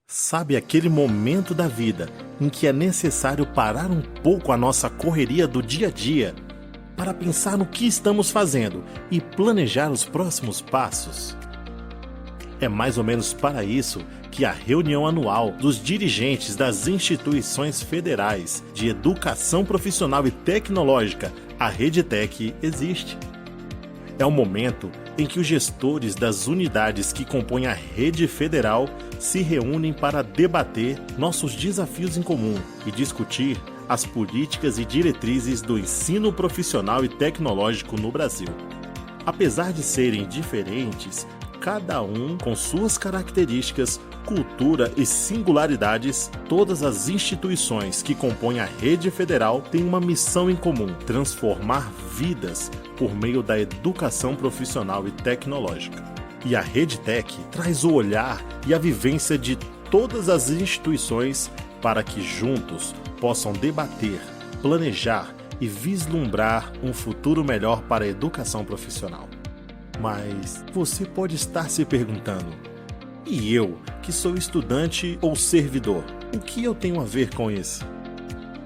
Sabe aquele momento da vida em que é necessário parar um pouco a nossa correria do dia a dia para pensar no que estamos fazendo e planejar os próximos passos? É mais ou menos para isso que a reunião anual dos dirigentes das instituições federais de educação profissional e tecnológica, a REDTEC, existe. É um momento em que os gestores das unidades que compõem a rede federal se reúnem para debater nossos desafios em comum e discutir as políticas e diretrizes do ensino profissional e tecnológico no Brasil. Apesar de serem diferentes, cada um com suas características, cultura e singularidades, todas as instituições que compõem a rede federal têm uma missão em comum: transformar vidas por meio da educação profissional e tecnológica. E a REDTEC traz o olhar e a vivência de todas as instituições para que juntos possam debater, planejar e vislumbrar um futuro melhor para a educação profissional. Mas você pode estar se perguntando: e eu, que sou estudante ou servidor, o que eu tenho a ver com isso?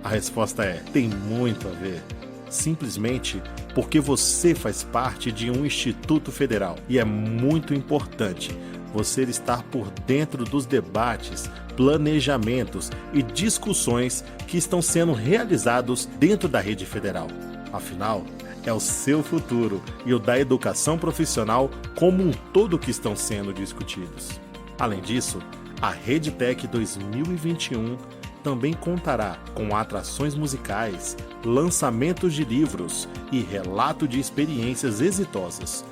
A resposta é: tem muito a ver. Simplesmente porque você faz parte de um instituto federal e é muito importante você estar por dentro dos debates, planejamentos e discussões que estão sendo realizados dentro da rede federal. Afinal, é o seu futuro e o da educação profissional como um todo que estão sendo discutidos. Além disso, a REDTEC 2021 também contará com atrações musicais, lançamentos de livros e relato de experiências exitosas.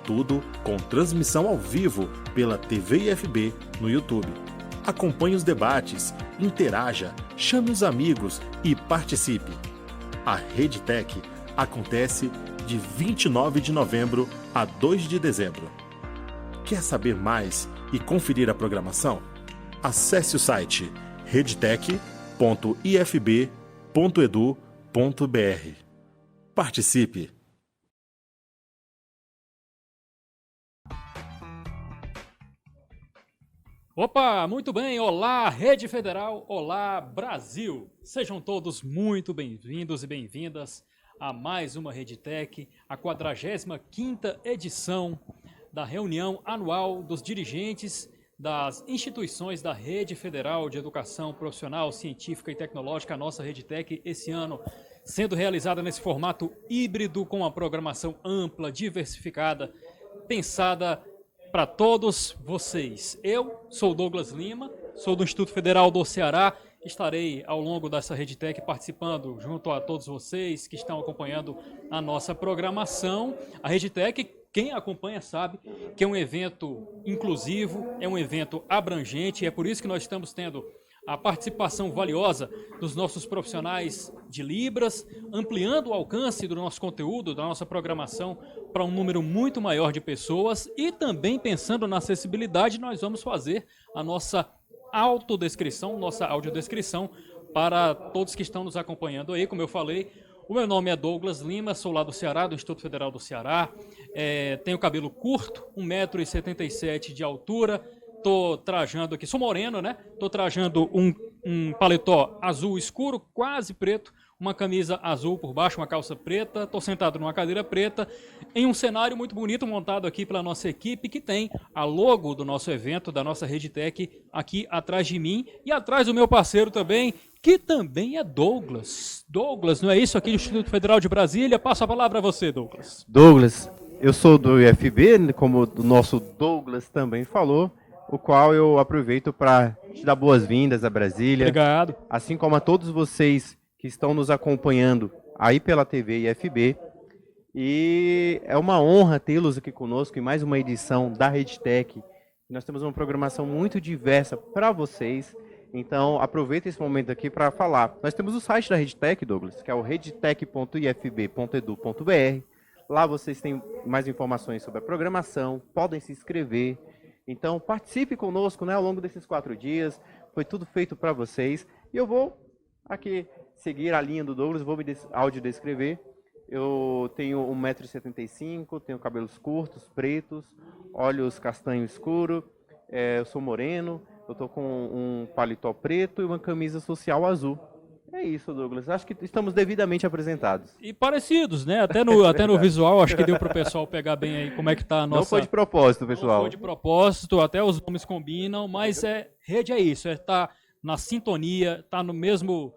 Tudo com transmissão ao vivo pela TV IFB no YouTube. Acompanhe os debates, interaja, chame os amigos e participe. A REDTEC acontece de 29 de novembro a 2 de dezembro. Quer saber mais e conferir a programação? Acesse o site redtec.ifb.edu.br. Participe! Opa, muito bem, olá Rede Federal, olá Brasil. Sejam todos muito bem-vindos e bem-vindas a mais uma REDTEC, a 45ª edição da reunião anual dos dirigentes das instituições da Rede Federal de Educação Profissional, Científica e Tecnológica, a nossa REDTEC, esse ano sendo realizada nesse formato híbrido, com uma programação ampla, diversificada, pensada para todos vocês. Eu sou Douglas Lima, sou do Instituto Federal do Ceará, estarei ao longo dessa REDTEC participando junto a todos vocês que estão acompanhando a nossa programação. A REDTEC, quem acompanha sabe que é um evento inclusivo, é um evento abrangente, e é por isso que nós estamos tendo a participação valiosa dos nossos profissionais de Libras, ampliando o alcance do nosso conteúdo, da nossa programação, para um número muito maior de pessoas, e também pensando na acessibilidade, nós vamos fazer a nossa autodescrição, nossa audiodescrição para todos que estão nos acompanhando aí. Como eu falei, o meu nome é Douglas Lima, sou lá do Ceará, do Instituto Federal do Ceará, tenho cabelo curto, 1,77 m de altura, tô trajando aqui, sou moreno, né? Tô trajando um paletó azul escuro, quase preto, uma camisa azul por baixo, uma calça preta, tô sentado numa cadeira preta, em um cenário muito bonito montado aqui pela nossa equipe, que tem a logo do nosso evento, da nossa REDTEC, aqui atrás de mim, e atrás do meu parceiro também, que também é Douglas. Douglas, não é isso? Aqui do Instituto Federal de Brasília. Passo a palavra a você, Douglas. Douglas, eu sou do IFB, como o nosso Douglas também falou, o qual eu aproveito para te dar boas-vindas a Brasília. Obrigado. Assim como a todos vocês que estão nos acompanhando aí pela TV IFB. E é uma honra tê-los aqui conosco em mais uma edição da REDTEC. Nós temos uma programação muito diversa para vocês. Então, aproveita esse momento aqui para falar. Nós temos o site da REDTEC, Douglas, que é o redtec.ifb.edu.br. Lá vocês têm mais informações sobre a programação, podem se inscrever. Então, participe conosco, né, ao longo desses 4 dias. Foi tudo feito para vocês. E eu vou aqui seguir a linha do Douglas, vou me audiodescrever. Eu tenho 1,75 m, tenho cabelos curtos, pretos, olhos castanho escuro, eu sou moreno, eu tô com um paletó preto e uma camisa social azul. É isso, Douglas. Acho que estamos devidamente apresentados. E parecidos, né? Até no visual, acho que deu para o pessoal pegar bem aí como é que tá a nossa... Não foi de propósito, pessoal. Não foi de propósito, até os nomes combinam, mas rede é isso, tá na sintonia, tá no mesmo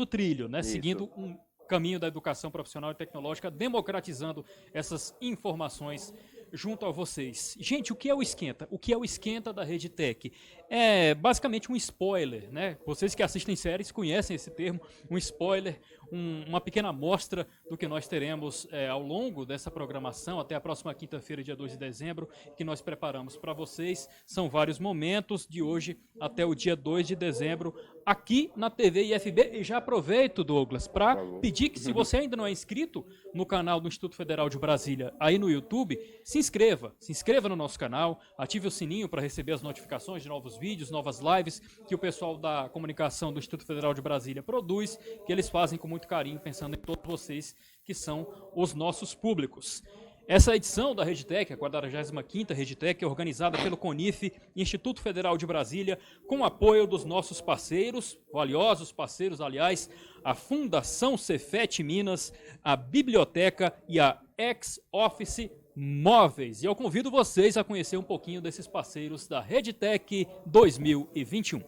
trilho, né? Isso. Seguindo um caminho da educação profissional e tecnológica, democratizando essas informações junto a vocês. Gente, o que é o Esquenta? O que é o Esquenta da Rede Tech? É basicamente um spoiler, né? Vocês que assistem séries conhecem esse termo, um spoiler, uma pequena amostra do que nós teremos ao longo dessa programação, até a próxima quinta-feira, dia 2 de dezembro, que nós preparamos para vocês. São vários momentos de hoje até o dia 2 de dezembro, aqui na TV IFB. E já aproveito, Douglas, para pedir que, se você ainda não é inscrito no canal do Instituto Federal de Brasília, aí no YouTube, se inscreva no nosso canal, ative o sininho para receber as notificações de novos vídeos, novas lives que o pessoal da comunicação do Instituto Federal de Brasília produz, que eles fazem com muito carinho, pensando em todos vocês que são os nossos públicos. Essa edição da RedeTech, a 45ª RedeTech, é organizada pelo CONIF, Instituto Federal de Brasília, com apoio dos nossos parceiros, valiosos parceiros, aliás, a Fundação Cefet Minas, a Biblioteca e a Ex-Office Móveis. E eu convido vocês a conhecer um pouquinho desses parceiros da RedeTech 2021.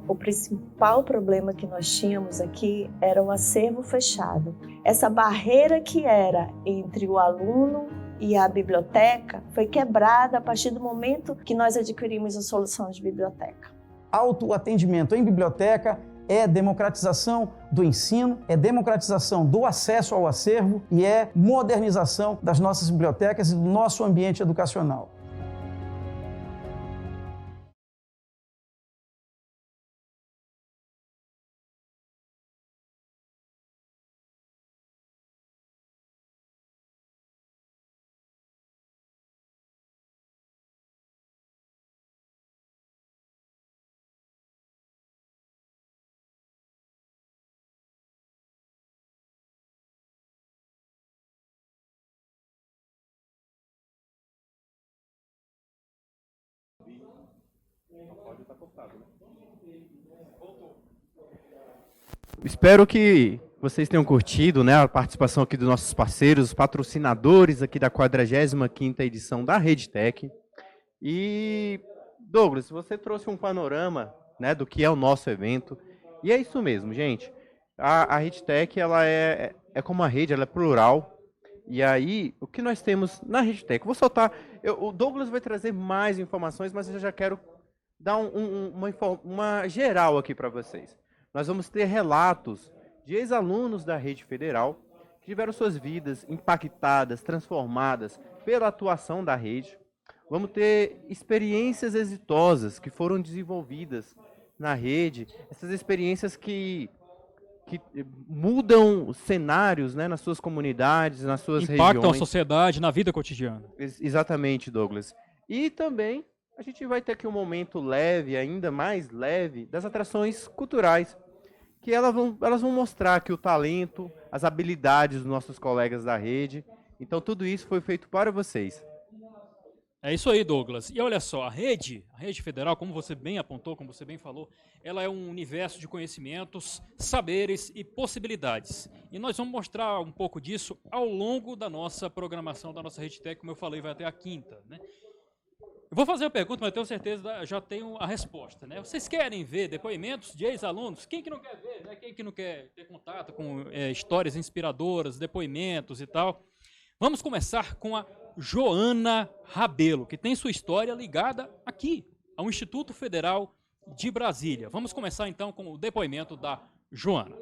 O principal problema que nós tínhamos aqui era o acervo fechado. Essa barreira que era entre o aluno e a biblioteca foi quebrada a partir do momento que nós adquirimos a solução de biblioteca. Autoatendimento em biblioteca é democratização do ensino, é democratização do acesso ao acervo e é modernização das nossas bibliotecas e do nosso ambiente educacional. Espero que vocês tenham curtido, né, a participação aqui dos nossos parceiros, os patrocinadores aqui da 45ª edição da RedeTech. E, Douglas, você trouxe um panorama, né, do que é o nosso evento. E é isso mesmo, gente. A RedeTech, ela é como a rede, ela é plural. E aí, o que nós temos na RedeTech? Vou soltar... o Douglas vai trazer mais informações, mas eu já quero dar uma geral aqui para vocês. Nós vamos ter relatos de ex-alunos da rede federal que tiveram suas vidas impactadas, transformadas pela atuação da rede. Vamos ter experiências exitosas que foram desenvolvidas na rede, essas experiências que mudam cenários, né, nas suas comunidades, nas suas regiões. Impactam a sociedade, na vida cotidiana. Exatamente, Douglas. E também a gente vai ter aqui um momento leve, ainda mais leve, das atrações culturais, que elas vão mostrar aqui o talento, as habilidades dos nossos colegas da rede. Então, tudo isso foi feito para vocês. É isso aí, Douglas. E olha só, a rede federal, como você bem apontou, como você bem falou, ela é um universo de conhecimentos, saberes e possibilidades. E nós vamos mostrar um pouco disso ao longo da nossa programação, da nossa RedeTech, como eu falei, vai até a quinta, né? Eu vou fazer a pergunta, mas eu tenho certeza, já tenho a resposta, né? Vocês querem ver depoimentos de ex-alunos? Quem que não quer ver, né? Quem que não quer ter contato com histórias inspiradoras, depoimentos e tal? Vamos começar com a Joana Rabelo, que tem sua história ligada aqui, ao Instituto Federal de Brasília. Vamos começar então com o depoimento da Joana.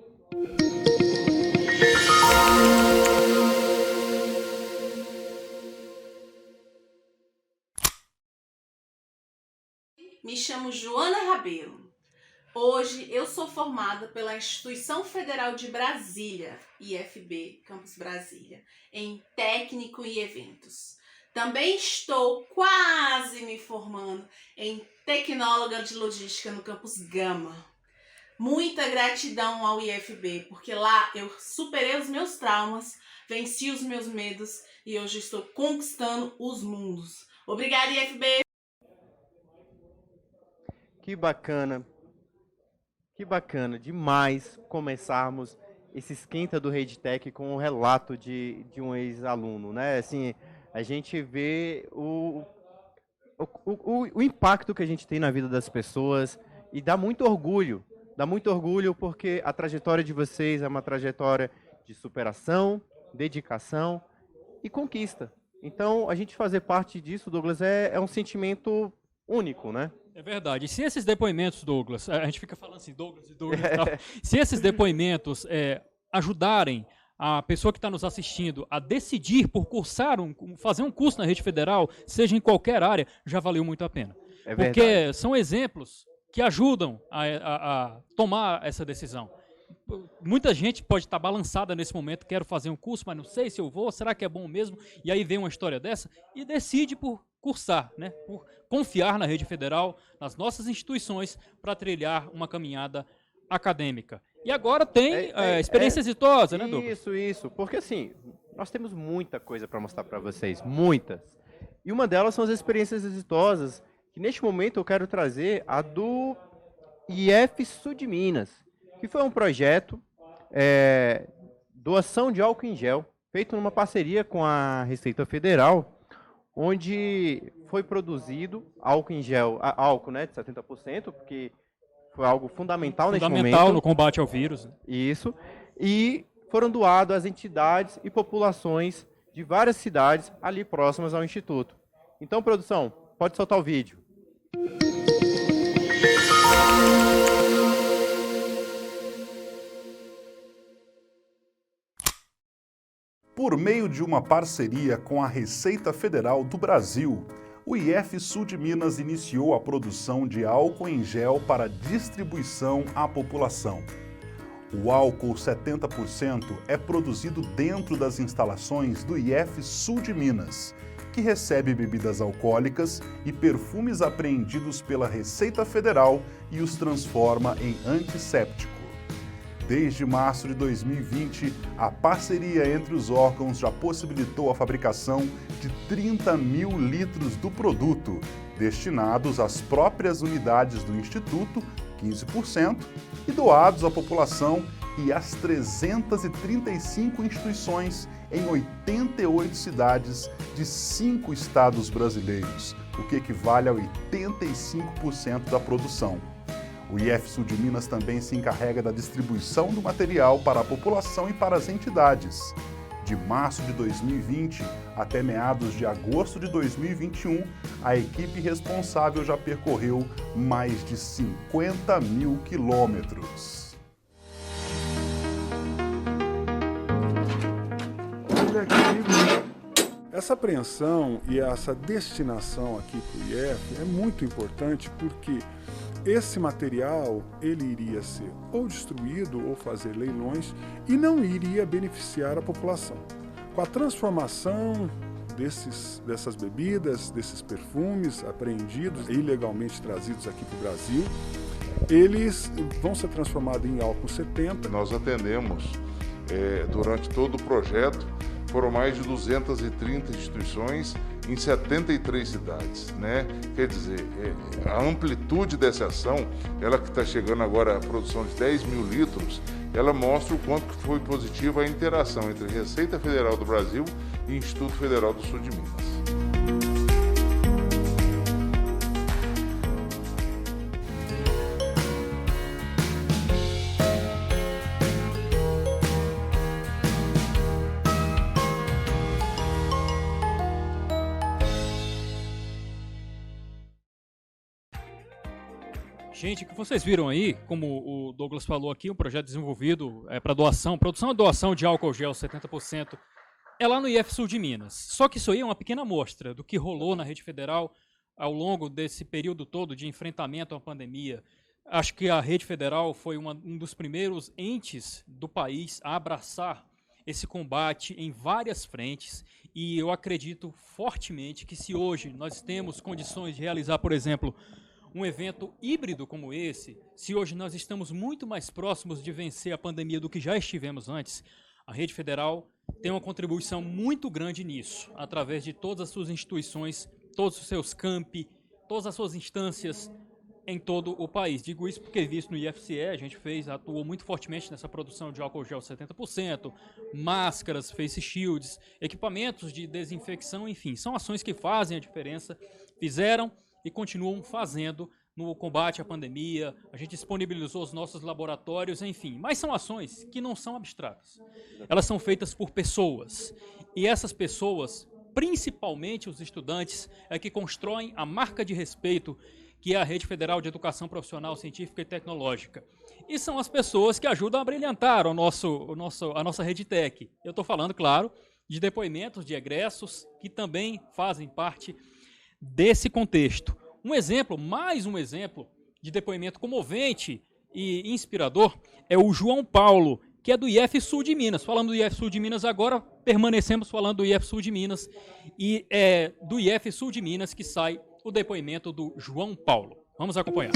Me chamo Joana Rabelo. Hoje eu sou formada pela Instituição Federal de Brasília, IFB, Campus Brasília, em Técnico e Eventos. Também estou quase me formando em Tecnóloga de Logística no Campus Gama. Muita gratidão ao IFB, porque lá eu superei os meus traumas, venci os meus medos e hoje estou conquistando os mundos. Obrigada, IFB! Que bacana demais começarmos esse esquenta do RedeTech com um relato de um ex-aluno, né? Assim, a gente vê o impacto que a gente tem na vida das pessoas e dá muito orgulho porque a trajetória de vocês é uma trajetória de superação, dedicação e conquista. Então, a gente fazer parte disso, Douglas, é um sentimento único, né? É verdade. E se esses depoimentos, Douglas, a gente fica falando assim, Douglas e Douglas e tal, se esses depoimentos ajudarem a pessoa que está nos assistindo a decidir por fazer um curso na rede federal, seja em qualquer área, já valeu muito a pena. É porque verdade. são exemplos que ajudam a tomar essa decisão. Muita gente pode estar balançada nesse momento, quero fazer um curso, mas não sei se eu vou, será que é bom mesmo? E aí vem uma história dessa e decide por cursar, né? Por confiar na rede federal, nas nossas instituições, para trilhar uma caminhada acadêmica. E agora tem experiência exitosa, né, Douglas? Isso. Porque assim, nós temos muita coisa para mostrar para vocês, muitas. E uma delas são as experiências exitosas, que neste momento eu quero trazer a do IF Sul de Minas, que foi um projeto doação de álcool em gel, feito numa parceria com a Receita Federal, onde foi produzido álcool em gel, álcool, né, de 70%, porque foi algo fundamental neste momento. Fundamental no combate ao vírus. Né? Isso. E foram doados às entidades e populações de várias cidades ali próximas ao Instituto. Então, produção, pode soltar o vídeo. Por meio de uma parceria com a Receita Federal do Brasil, o IF Sul de Minas iniciou a produção de álcool em gel para distribuição à população. O álcool 70% é produzido dentro das instalações do IF Sul de Minas, que recebe bebidas alcoólicas e perfumes apreendidos pela Receita Federal e os transforma em antisséptico. Desde março de 2020, a parceria entre os órgãos já possibilitou a fabricação de 30 mil litros do produto, destinados às próprias unidades do Instituto, 15%, e doados à população e às 335 instituições em 88 cidades de 5 estados brasileiros, o que equivale a 85% da produção. O IF Sul de Minas também se encarrega da distribuição do material para a população e para as entidades. De março de 2020 até meados de agosto de 2021, a equipe responsável já percorreu mais de 50 mil quilômetros. Essa apreensão e essa destinação aqui para o IF é muito importante porque esse material ele iria ser ou destruído ou fazer leilões e não iria beneficiar a população. Com a transformação dessas bebidas, desses perfumes apreendidos e ilegalmente trazidos aqui para o Brasil, eles vão ser transformados em álcool 70. Nós atendemos durante todo o projeto, foram mais de 230 instituições em 73 cidades, né? Quer dizer, a amplitude dessa ação, ela que está chegando agora à produção de 10 mil litros, ela mostra o quanto que foi positiva a interação entre Receita Federal do Brasil e Instituto Federal do Sul de Minas. Gente, o que vocês viram aí, como o Douglas falou aqui, um projeto desenvolvido para doação, produção e doação de álcool gel 70%, é lá no IF Sul de Minas. Só que isso aí é uma pequena amostra do que rolou na rede federal ao longo desse período todo de enfrentamento à pandemia. Acho que a rede federal foi um dos primeiros entes do país a abraçar esse combate em várias frentes e eu acredito fortemente que se hoje nós temos condições de realizar, por exemplo, um evento híbrido como esse, se hoje nós estamos muito mais próximos de vencer a pandemia do que já estivemos antes, a Rede Federal tem uma contribuição muito grande nisso, através de todas as suas instituições, todos os seus campi, todas as suas instâncias em todo o país. Digo isso porque, visto no IFCE, a gente atuou muito fortemente nessa produção de álcool gel 70%, máscaras, face shields, equipamentos de desinfecção, enfim, são ações que fazem a diferença, fizeram e continuam fazendo no combate à pandemia. A gente disponibilizou os nossos laboratórios, enfim, mas são ações que não são abstratas. Elas são feitas por pessoas, e essas pessoas, principalmente os estudantes, é que constroem a marca de respeito que é a Rede Federal de Educação Profissional, Científica e Tecnológica. E são as pessoas que ajudam a brilhantar a nossa Rede Tech. Eu estou falando, claro, de depoimentos de egressos que também fazem parte desse contexto. Mais um exemplo de depoimento comovente e inspirador é o João Paulo, que é do IF Sul de Minas. Falando do IF Sul de Minas agora, permanecemos falando do IF Sul de Minas, e é do IF Sul de Minas que sai o depoimento do João Paulo. Vamos acompanhar.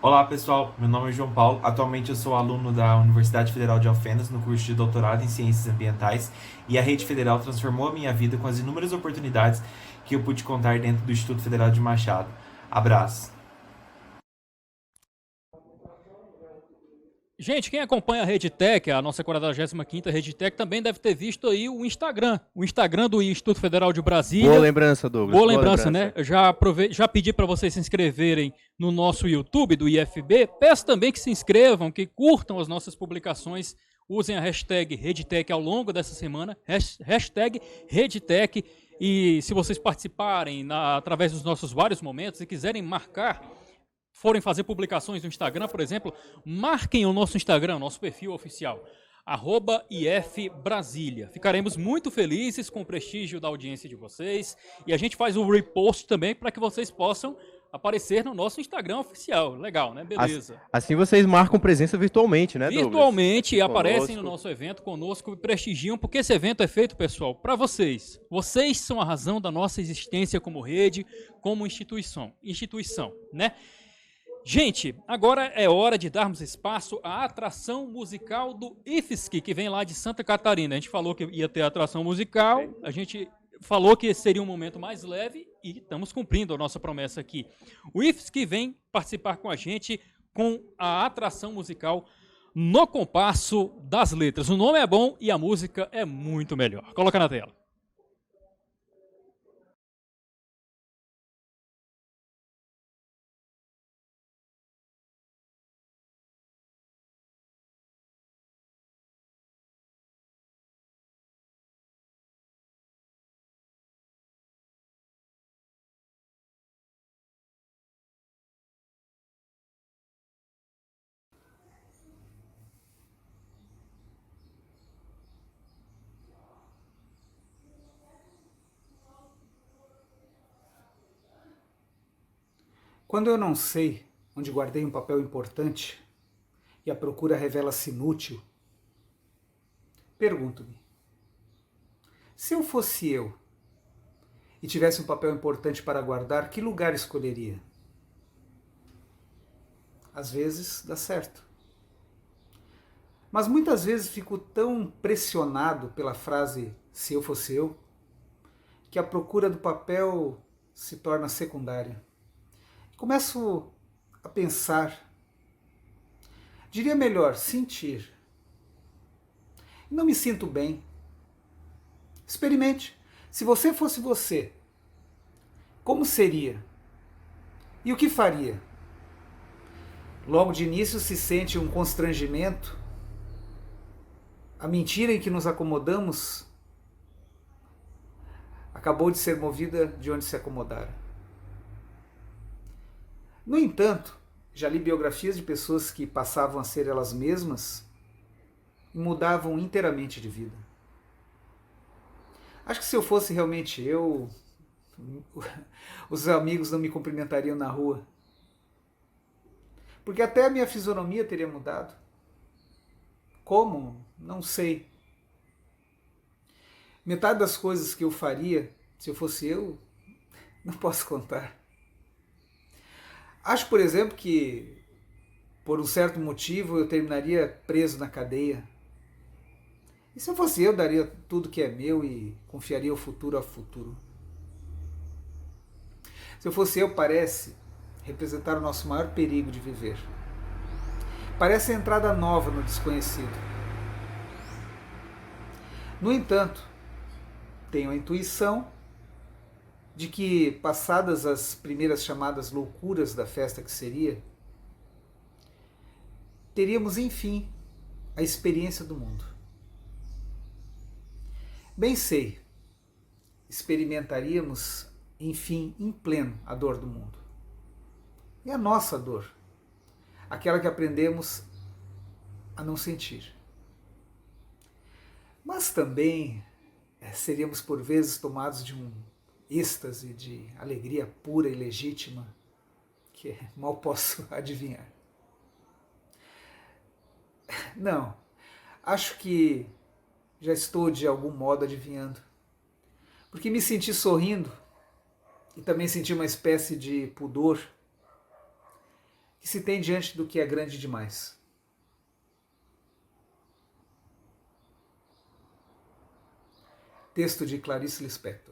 Olá pessoal, meu nome é João Paulo, atualmente eu sou aluno da Universidade Federal de Alfenas no curso de doutorado em Ciências Ambientais, e a Rede Federal transformou a minha vida com as inúmeras oportunidades que eu pude contar dentro do Instituto Federal de Machado. Abraço! Gente, quem acompanha a Rede Tech, a nossa 45ª Rede Tech, também deve ter visto aí o Instagram do Instituto Federal de Brasília. Boa lembrança, Douglas. Boa lembrança, né? Já pedi para vocês se inscreverem no nosso YouTube do IFB. Peço também que se inscrevam, que curtam as nossas publicações, usem a hashtag RedeTech ao longo dessa semana, hashtag RedeTech, e se vocês participarem através dos nossos vários momentos e quiserem forem fazer publicações no Instagram, por exemplo, marquem o nosso Instagram, nosso perfil oficial, @IFBrasília. Ficaremos muito felizes com o prestígio da audiência de vocês, e a gente faz o repost também para que vocês possam aparecer no nosso Instagram oficial. Legal, né? Beleza. Assim vocês marcam presença virtualmente, né, Douglas? Virtualmente, aparecem no nosso evento conosco e prestigiam, porque esse evento é feito, pessoal, para vocês. Vocês são a razão da nossa existência como rede, como instituição, né? Gente, agora é hora de darmos espaço à atração musical do IFSC, que vem lá de Santa Catarina. A gente falou que ia ter atração musical, a gente falou que seria um momento mais leve e estamos cumprindo a nossa promessa aqui. O IFSC vem participar com a gente com a atração musical No Compasso das Letras. O nome é bom e a música é muito melhor. Coloca na tela. Quando eu não sei onde guardei um papel importante e a procura revela-se inútil, pergunto-me: se eu fosse eu e tivesse um papel importante para guardar, que lugar escolheria? Às vezes dá certo. Mas muitas vezes fico tão pressionado pela frase "se eu fosse eu", que a procura do papel se torna secundária. Começo a pensar, diria melhor, sentir. Não me sinto bem. Experimente. Se você fosse você, como seria? E o que faria? Logo de início se sente um constrangimento. A mentira em que nos acomodamos acabou de ser movida de onde se acomodara. No entanto, já li biografias de pessoas que passavam a ser elas mesmas e mudavam inteiramente de vida. Acho que se eu fosse realmente eu, os amigos não me cumprimentariam na rua. Porque até a minha fisionomia teria mudado. Como? Não sei. Metade das coisas que eu faria, se eu fosse eu, não posso contar. Acho, por exemplo, que por um certo motivo eu terminaria preso na cadeia. E se eu fosse eu, daria tudo que é meu e confiaria o futuro ao futuro. Se eu fosse eu, parece representar o nosso maior perigo de viver. Parece a entrada nova no desconhecido. No entanto, tenho a intuição de que, passadas as primeiras chamadas loucuras da festa que seria, teríamos, enfim, a experiência do mundo. Bem sei, experimentaríamos, enfim, em pleno, a dor do mundo. E a nossa dor, aquela que aprendemos a não sentir. Mas também seríamos por vezes tomados de um êxtase de alegria pura e legítima que mal posso adivinhar. Não, acho que já estou de algum modo adivinhando, porque me senti sorrindo e também senti uma espécie de pudor que se tem diante do que é grande demais. Texto de Clarice Lispector.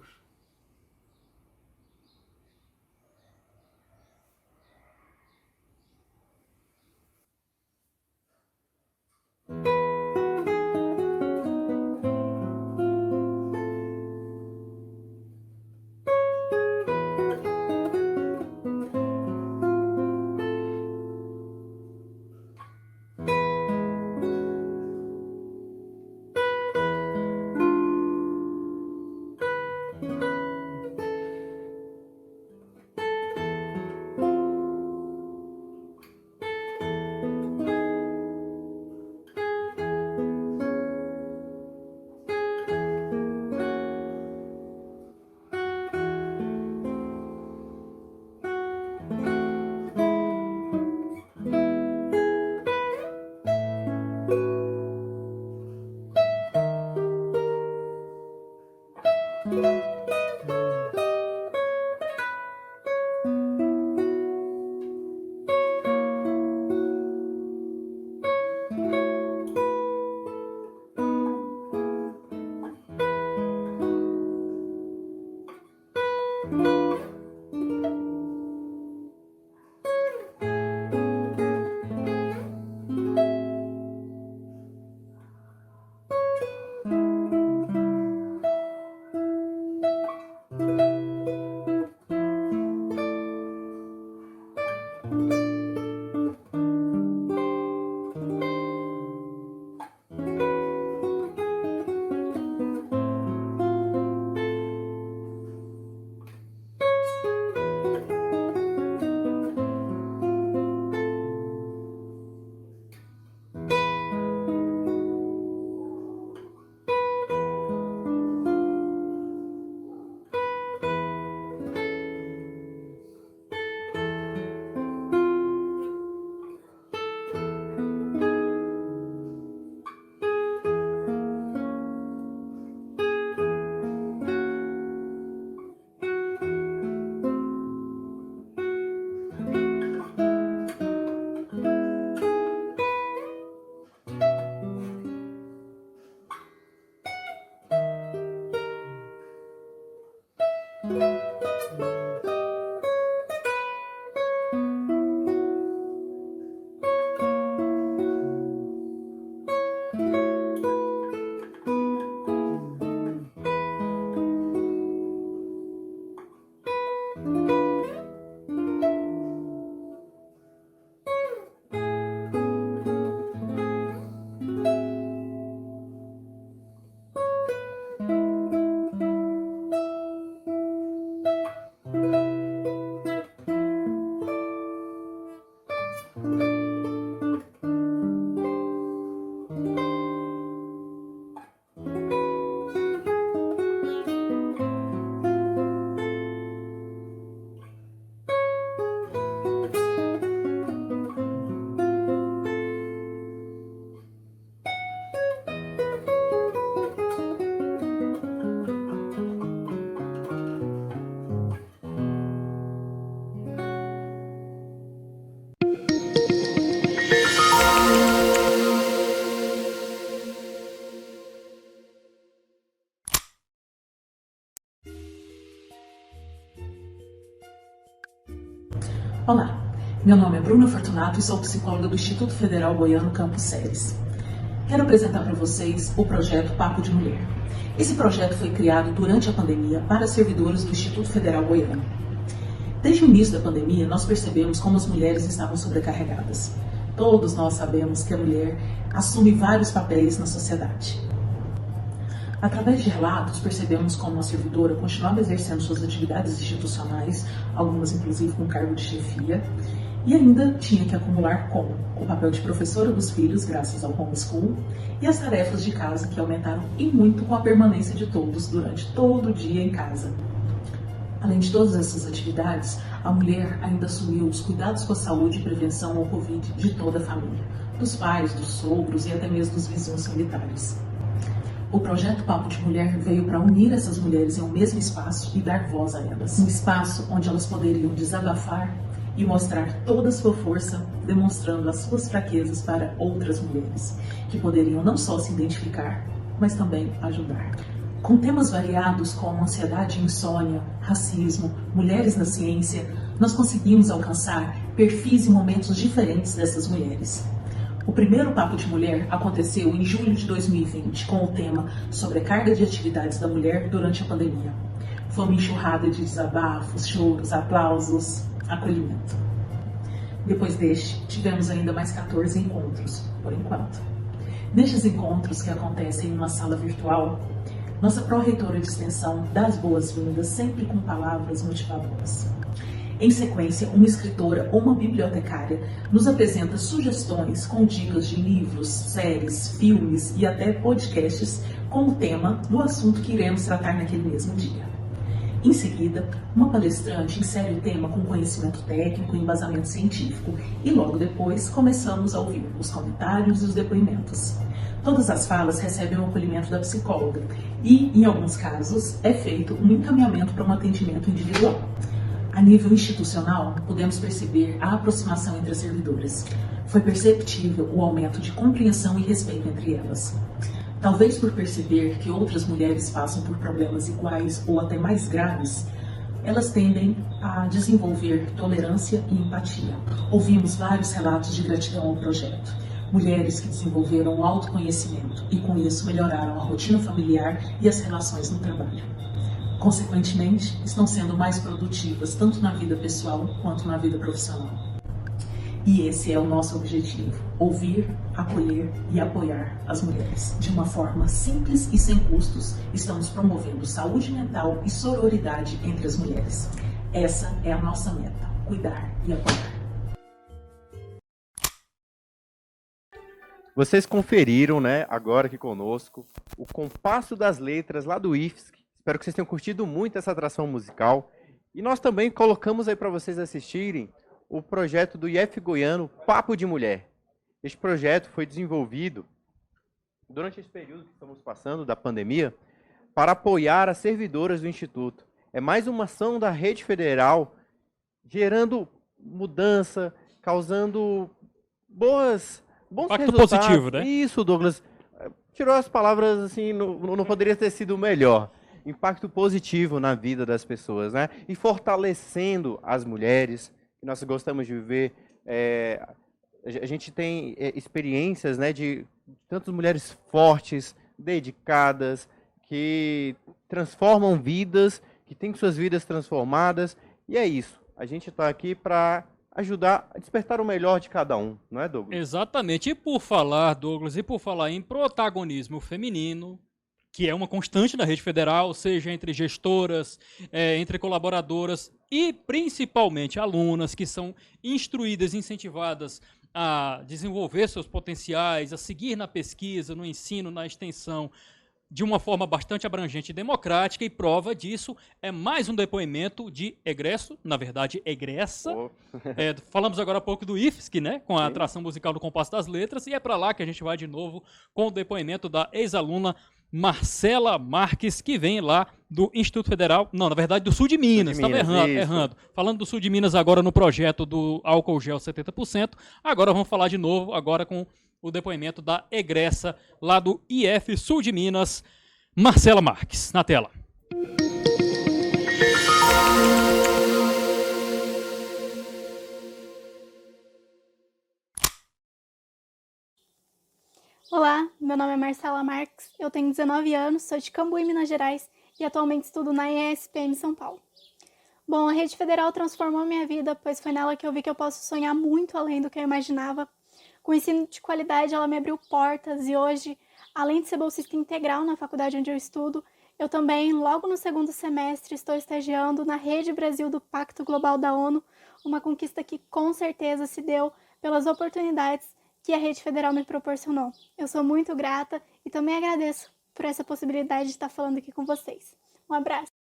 Olá, meu nome é Bruna Fortunato e sou psicóloga do Instituto Federal Goiano Campus Ceres. Quero apresentar para vocês o projeto Papo de Mulher. Esse projeto foi criado durante a pandemia para servidores do Instituto Federal Goiano. Desde o início da pandemia, nós percebemos como as mulheres estavam sobrecarregadas. Todos nós sabemos que a mulher assume vários papéis na sociedade. Através de relatos, percebemos como a servidora continuava exercendo suas atividades institucionais, algumas inclusive com cargo de chefia, e ainda tinha que acumular com o papel de professora dos filhos, graças ao homeschool, e as tarefas de casa que aumentaram e muito com a permanência de todos durante todo o dia em casa. Além de todas essas atividades, a mulher ainda assumiu os cuidados com a saúde e prevenção ao Covid de toda a família, dos pais, dos sogros e até mesmo dos vizinhos militares. O projeto Papo de Mulher veio para unir essas mulheres em um mesmo espaço e dar voz a elas. Um espaço onde elas poderiam desabafar e mostrar toda a sua força, demonstrando as suas fraquezas para outras mulheres, que poderiam não só se identificar, mas também ajudar. Com temas variados como ansiedade e insônia, racismo, mulheres na ciência, nós conseguimos alcançar perfis e momentos diferentes dessas mulheres. O primeiro Papo de Mulher aconteceu em julho de 2020, com o tema Sobrecarga de Atividades da Mulher durante a Pandemia. Foi uma enxurrada de desabafos, choros, aplausos, acolhimento. Depois deste, tivemos ainda mais 14 encontros, por enquanto. Nestes encontros, que acontecem em uma sala virtual, nossa pró-reitora de extensão dá as boas-vindas sempre com palavras motivadoras. Em sequência, uma escritora ou uma bibliotecária nos apresenta sugestões com dicas de livros, séries, filmes e até podcasts com o tema do assunto que iremos tratar naquele mesmo dia. Em seguida, uma palestrante insere o tema com conhecimento técnico e embasamento científico e logo depois começamos a ouvir os comentários e os depoimentos. Todas as falas recebem o acolhimento da psicóloga e, em alguns casos, é feito um encaminhamento para um atendimento individual. A nível institucional, podemos perceber a aproximação entre as servidoras. Foi perceptível o aumento de compreensão e respeito entre elas. Talvez por perceber que outras mulheres passam por problemas iguais ou até mais graves, elas tendem a desenvolver tolerância e empatia. Ouvimos vários relatos de gratidão ao projeto. Mulheres que desenvolveram autoconhecimento e, com isso, melhoraram a rotina familiar e as relações no trabalho. Consequentemente, estão sendo mais produtivas tanto na vida pessoal quanto na vida profissional. E esse é o nosso objetivo: ouvir, acolher e apoiar as mulheres. De uma forma simples e sem custos, estamos promovendo saúde mental e sororidade entre as mulheres. Essa é a nossa meta: cuidar e apoiar. Vocês conferiram, né, agora aqui conosco, o Compasso das Letras lá do IFSC. Espero que vocês tenham curtido muito essa atração musical. E nós também colocamos aí para vocês assistirem o projeto do IF Goiano Papo de Mulher. Este projeto foi desenvolvido durante esse período que estamos passando da pandemia para apoiar as servidoras do Instituto. É mais uma ação da Rede Federal gerando mudança, causando bons impacto resultados. positivo, né? Isso, Douglas. Tirou as palavras assim, não poderia ter sido melhor. Impacto positivo na vida das pessoas, né? E fortalecendo as mulheres, que nós gostamos de viver. A gente tem experiências, né, de tantas mulheres fortes, dedicadas, que transformam vidas, que têm suas vidas transformadas. E é isso. A gente está aqui para ajudar a despertar o melhor de cada um, não é, Douglas? Exatamente. E por falar, Douglas, e por falar em protagonismo feminino, que é uma constante da Rede Federal, seja entre gestoras, entre colaboradoras e principalmente alunas que são instruídas e incentivadas a desenvolver seus potenciais, a seguir na pesquisa, no ensino, na extensão, de uma forma bastante abrangente e democrática, e prova disso é mais um depoimento de egresso, na verdade, egressa. Falamos agora há pouco do IFSC, né, com a atração musical do Compasso das Letras, e é para lá que a gente vai de novo com o depoimento da ex-aluna Marcela Marques, que vem lá do Instituto Federal, não, na verdade do Sul de Minas, estava errando. Falando do Sul de Minas agora no projeto do álcool gel 70%, agora vamos falar de novo, agora com o depoimento da egressa lá do IF Sul de Minas, Marcela Marques, na tela. Olá, meu nome é Marcela Marques, eu tenho 19 anos, sou de Cambuí, Minas Gerais e atualmente estudo na ESPM São Paulo. Bom, a Rede Federal transformou minha vida, pois foi nela que eu vi que eu posso sonhar muito além do que eu imaginava. Com ensino de qualidade, ela me abriu portas e hoje, além de ser bolsista integral na faculdade onde eu estudo, eu também, logo no segundo semestre, estou estagiando na Rede Brasil do Pacto Global da ONU, uma conquista que com certeza se deu pelas oportunidades que a Rede Federal me proporcionou. Eu sou muito grata e também agradeço por essa possibilidade de estar falando aqui com vocês. Um abraço.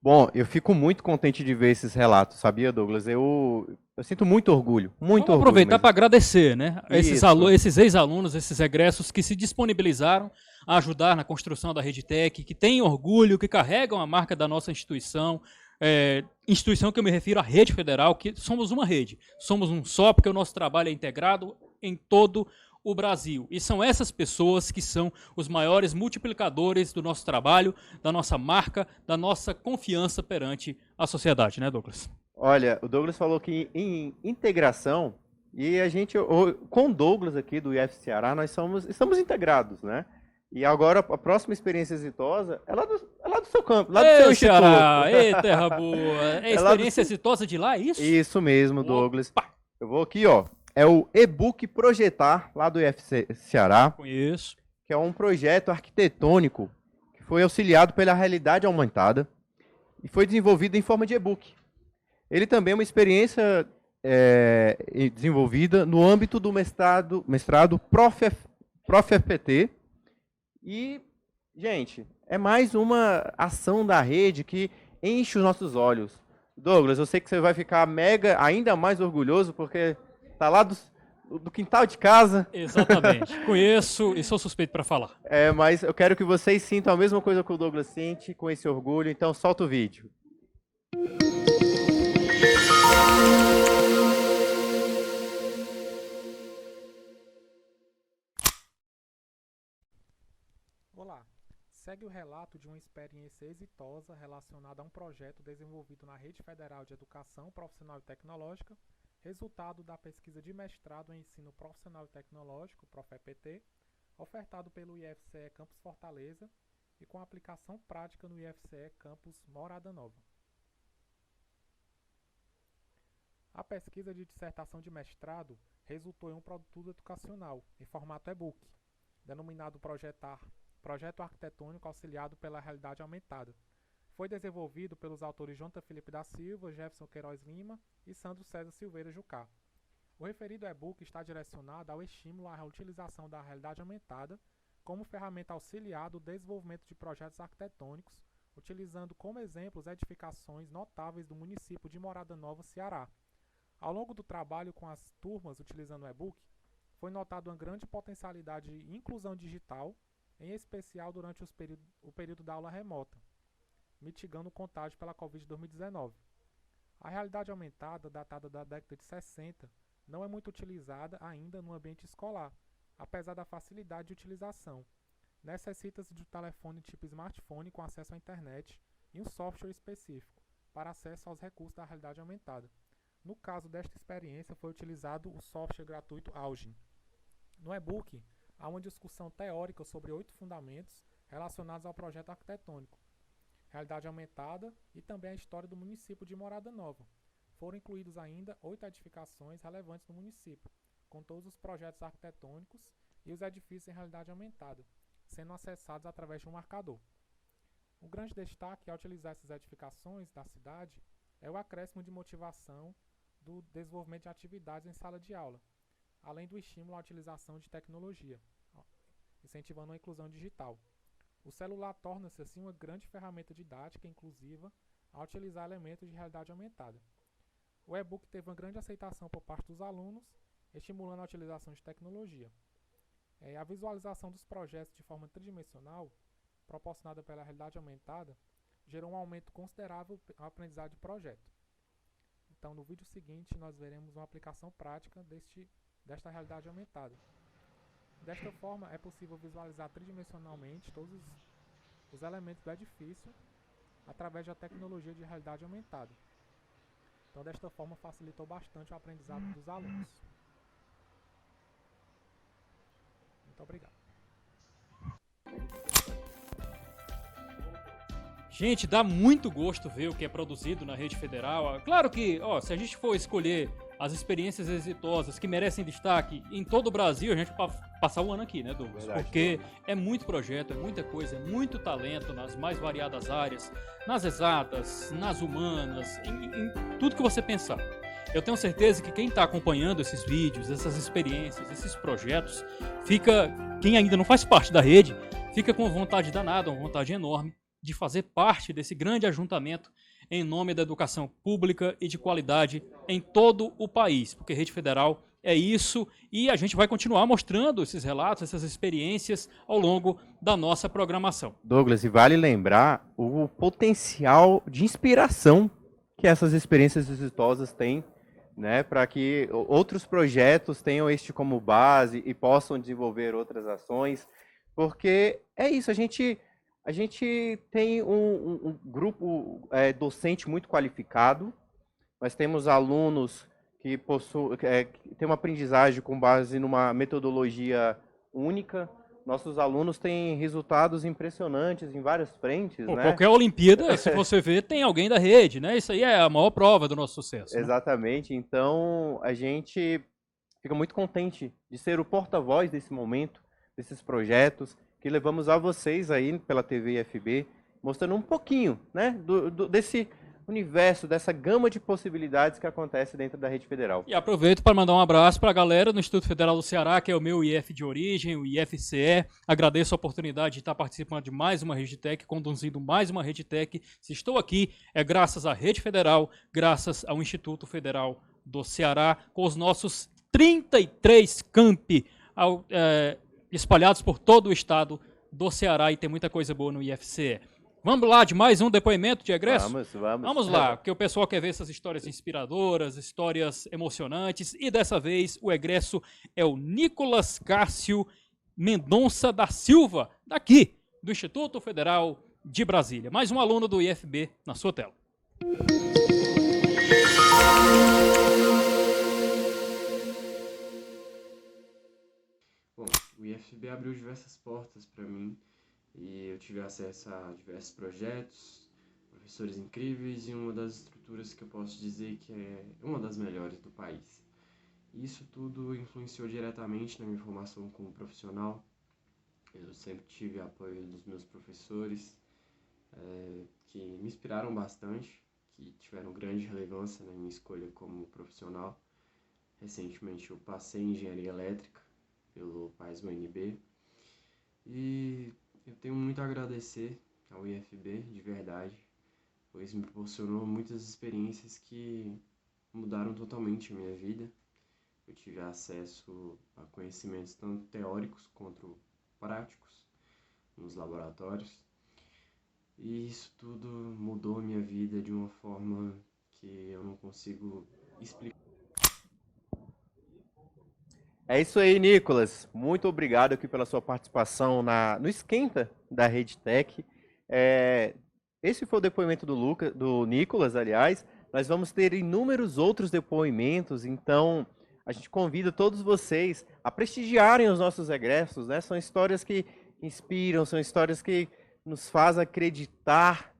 Bom, eu fico muito contente de ver esses relatos, sabia, Douglas? Eu sinto muito orgulho, muito Vamos orgulho aproveitar mesmo. para agradecer, né? Esses Isso. ex-alunos, esses egressos que se disponibilizaram a ajudar na construção da RedeTech, que têm orgulho, que carregam a marca da nossa instituição, instituição que eu me refiro à Rede Federal, que somos uma rede, somos um só, porque o nosso trabalho é integrado em todo o Brasil. E são essas pessoas que são os maiores multiplicadores do nosso trabalho, da nossa marca, da nossa confiança perante a sociedade, né, Douglas? Olha, o Douglas falou que em integração, e a gente, com o Douglas aqui do IF Ceará, nós estamos integrados, né? E agora a próxima experiência exitosa é lá do seu campo, lá do seu instituto. Ceará, terra boa. É experiência exitosa de lá, é isso? Isso mesmo, Douglas. Eu vou aqui, ó. É o e-book Projetar, lá do IF Ceará. Conheço. Que é um projeto arquitetônico que foi auxiliado pela realidade aumentada e foi desenvolvido em forma de e-book. Ele também é uma experiência desenvolvida no âmbito do mestrado Prof.FPT. E, gente, é mais uma ação da rede que enche os nossos olhos. Douglas, eu sei que você vai ficar ainda mais orgulhoso, porque tá lá do quintal de casa. Exatamente. Conheço e sou suspeito para falar. Mas eu quero que vocês sintam a mesma coisa que o Douglas sente, com esse orgulho. Então, solta o vídeo. Olá, segue o relato de uma experiência exitosa relacionada a um projeto desenvolvido na Rede Federal de Educação Profissional e Tecnológica, resultado da pesquisa de mestrado em Ensino Profissional e Tecnológico, Prof.EPT, ofertado pelo IFCE Campus Fortaleza e com aplicação prática no IFCE Campus Morada Nova. A pesquisa de dissertação de mestrado resultou em um produto educacional, em formato e-book, denominado Projeto Arquitetônico Auxiliado pela Realidade Aumentada. Foi desenvolvido pelos autores Jonathan Felipe da Silva, Jefferson Queiroz Lima e Sandro César Silveira Jucá. O referido e-book está direcionado ao estímulo à utilização da realidade aumentada como ferramenta auxiliar do desenvolvimento de projetos arquitetônicos, utilizando como exemplos edificações notáveis do município de Morada Nova, Ceará. Ao longo do trabalho com as turmas utilizando o e-book, foi notada uma grande potencialidade de inclusão digital, em especial durante o período da aula remota, mitigando o contágio pela Covid-2019. A realidade aumentada, datada da década de 60, não é muito utilizada ainda no ambiente escolar, apesar da facilidade de utilização. Necessita-se de um telefone tipo smartphone com acesso à internet e um software específico para acesso aos recursos da realidade aumentada. No caso desta experiência, foi utilizado o software gratuito Augin. No e-book, há uma discussão teórica sobre 8 fundamentos relacionados ao projeto arquitetônico, realidade aumentada e também a história do município de Morada Nova. Foram incluídos ainda 8 edificações relevantes no município, com todos os projetos arquitetônicos e os edifícios em realidade aumentada, sendo acessados através de um marcador. Um grande destaque ao utilizar essas edificações da cidade é o acréscimo de motivação do desenvolvimento de atividades em sala de aula, além do estímulo à utilização de tecnologia, incentivando a inclusão digital. O celular torna-se assim uma grande ferramenta didática e inclusiva ao utilizar elementos de realidade aumentada. O e-book teve uma grande aceitação por parte dos alunos, estimulando a utilização de tecnologia. A visualização dos projetos de forma tridimensional, proporcionada pela realidade aumentada, gerou um aumento considerável na aprendizagem de projeto. Então, no vídeo seguinte, nós veremos uma aplicação prática desta realidade aumentada. Desta forma, é possível visualizar tridimensionalmente todos os elementos do edifício através da tecnologia de realidade aumentada. Então, desta forma, facilitou bastante o aprendizado dos alunos. Muito obrigado. Gente, dá muito gosto ver o que é produzido na rede federal. Claro que, se a gente for escolher as experiências exitosas que merecem destaque em todo o Brasil, a gente vai passar um ano aqui, né, Douglas? Verdade, porque é muito projeto, é muita coisa, é muito talento nas mais variadas áreas, nas exatas, nas humanas, em tudo que você pensar. Eu tenho certeza que quem está acompanhando esses vídeos, essas experiências, esses projetos, quem ainda não faz parte da rede, fica com vontade danada, uma vontade enorme de fazer parte desse grande ajuntamento em nome da educação pública e de qualidade em todo o país, porque Rede Federal é isso e a gente vai continuar mostrando esses relatos, essas experiências ao longo da nossa programação. Douglas, e vale lembrar o potencial de inspiração que essas experiências exitosas têm, né, para que outros projetos tenham este como base e possam desenvolver outras ações, porque é isso, a gente tem um grupo docente muito qualificado, nós temos alunos que têm uma aprendizagem com base numa metodologia única, nossos alunos têm resultados impressionantes em várias frentes. Pô, né? Qualquer Olimpíada, se você ver, tem alguém da rede, né? Isso aí é a maior prova do nosso sucesso. Né? Exatamente, então a gente fica muito contente de ser o porta-voz desse momento, desses projetos, que levamos a vocês aí pela TV IFB, mostrando um pouquinho, né, desse universo, dessa gama de possibilidades que acontece dentro da Rede Federal. E aproveito para mandar um abraço para a galera do Instituto Federal do Ceará, que é o meu IF de origem, o IFCE. Agradeço a oportunidade de estar participando de mais uma RedeTech, conduzindo mais uma RedeTech. Se estou aqui, é graças à Rede Federal, graças ao Instituto Federal do Ceará, com os nossos 33 campi espalhados por todo o estado do Ceará, e tem muita coisa boa no IFCE. Vamos lá de mais um depoimento de egresso? Vamos lá, porque o pessoal quer ver essas histórias inspiradoras, histórias emocionantes, e dessa vez o egresso é o Nicolas Cássio Mendonça da Silva, daqui, do Instituto Federal de Brasília. Mais um aluno do IFB na sua tela. Bom, o IFB abriu diversas portas para mim e eu tive acesso a diversos projetos, professores incríveis e uma das estruturas que eu posso dizer que é uma das melhores do país. Isso tudo influenciou diretamente na minha formação como profissional. Eu sempre tive apoio dos meus professores, que me inspiraram bastante, que tiveram grande relevância na minha escolha como profissional. Recentemente eu passei em engenharia elétrica pelo PAES UNB e eu tenho muito a agradecer ao IFB, de verdade, pois me proporcionou muitas experiências que mudaram totalmente a minha vida. Eu tive acesso a conhecimentos tanto teóricos quanto práticos nos laboratórios, e isso tudo mudou a minha vida de uma forma que eu não consigo explicar. É isso aí, Nicolas. Muito obrigado aqui pela sua participação no Esquenta da RedeTech. Esse foi o depoimento do Nicolas, aliás. Nós vamos ter inúmeros outros depoimentos, então a gente convida todos vocês a prestigiarem os nossos egressos, né? São histórias que inspiram, são histórias que nos fazem acreditar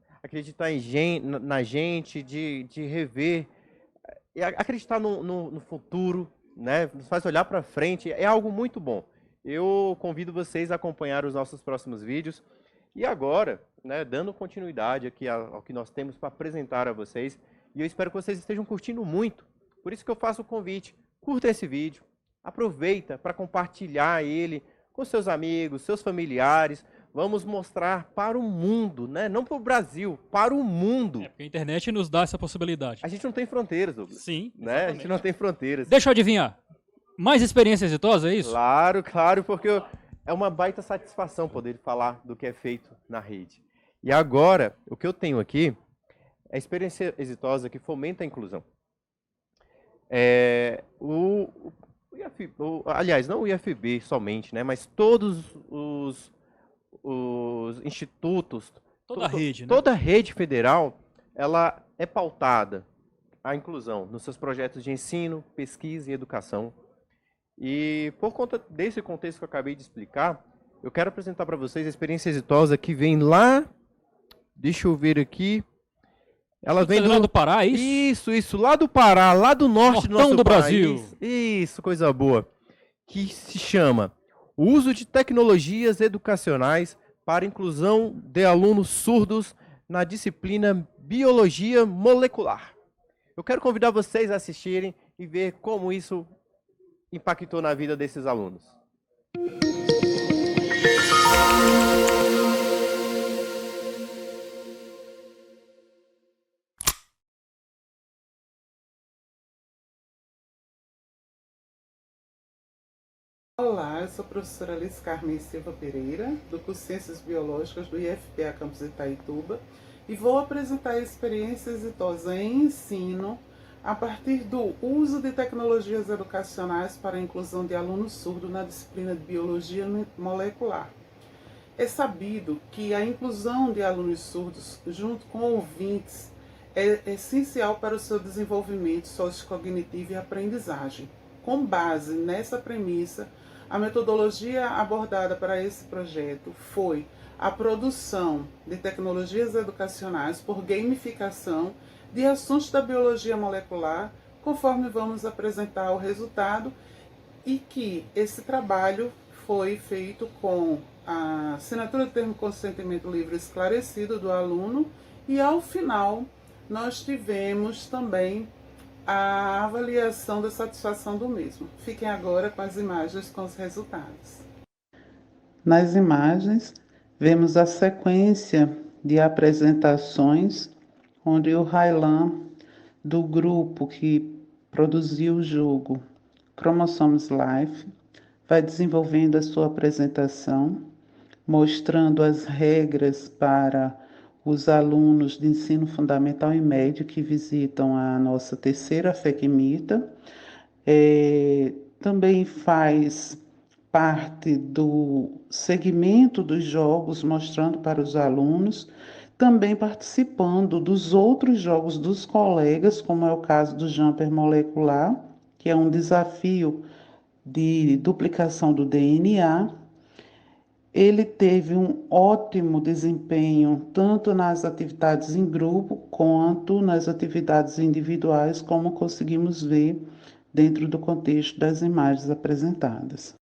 na gente, de rever, e acreditar no futuro, né? Nos faz olhar para frente, é algo muito bom. Eu convido vocês a acompanhar os nossos próximos vídeos. E agora, né, dando continuidade aqui ao que nós temos para apresentar a vocês, e eu espero que vocês estejam curtindo muito. Por isso que eu faço o convite, curta esse vídeo, aproveita para compartilhar ele com seus amigos, seus familiares. Vamos mostrar para o mundo, né? Não para o Brasil, para o mundo. Porque a internet nos dá essa possibilidade. A gente não tem fronteiras, Douglas. Sim, né? A gente não tem fronteiras. Deixa eu adivinhar. Mais experiência exitosa, é isso? Claro, claro, porque é uma baita satisfação poder falar do que é feito na rede. E agora, o que eu tenho aqui é a experiência exitosa que fomenta a inclusão. Aliás, não o IFB somente, né? Mas todos os institutos, toda a rede, né? Toda a rede federal, ela é pautada a inclusão nos seus projetos de ensino, pesquisa e educação. E por conta desse contexto que eu acabei de explicar, eu quero apresentar para vocês a experiência exitosa que vem lá, deixa eu ver aqui, ela vem lá do Pará, é isso? Isso, lá do Pará, lá do norte do nosso do país. Brasil. Isso, coisa boa. Que se chama Uso de Tecnologias Educacionais para Inclusão de Alunos Surdos na disciplina Biologia Molecular. Eu quero convidar vocês a assistirem e ver como isso impactou na vida desses alunos. Olá, eu sou a professora Alice Carmen Silva Pereira, do curso Ciências Biológicas do IFPA Campus Itaituba, e vou apresentar a experiência exitosa em ensino a partir do uso de tecnologias educacionais para a inclusão de alunos surdos na disciplina de Biologia Molecular. É sabido que a inclusão de alunos surdos, junto com ouvintes, é essencial para o seu desenvolvimento sociocognitivo e aprendizagem. Com base nessa premissa, a metodologia abordada para esse projeto foi a produção de tecnologias educacionais por gamificação de assuntos da biologia molecular, conforme vamos apresentar o resultado, e que esse trabalho foi feito com a assinatura de termo de consentimento livre esclarecido do aluno, e ao final nós tivemos também a avaliação da satisfação do mesmo. Fiquem agora com as imagens com os resultados. Nas imagens, vemos a sequência de apresentações onde o Railan, do grupo que produziu o jogo Chromosomes Life, vai desenvolvendo a sua apresentação, mostrando as regras para os alunos de ensino fundamental e médio que visitam a nossa terceira FECMITA. Também faz parte do segmento dos jogos, mostrando para os alunos, também participando dos outros jogos dos colegas, como é o caso do Jumper Molecular, que é um desafio de duplicação do DNA. Ele teve um ótimo desempenho tanto nas atividades em grupo quanto nas atividades individuais, como conseguimos ver dentro do contexto das imagens apresentadas.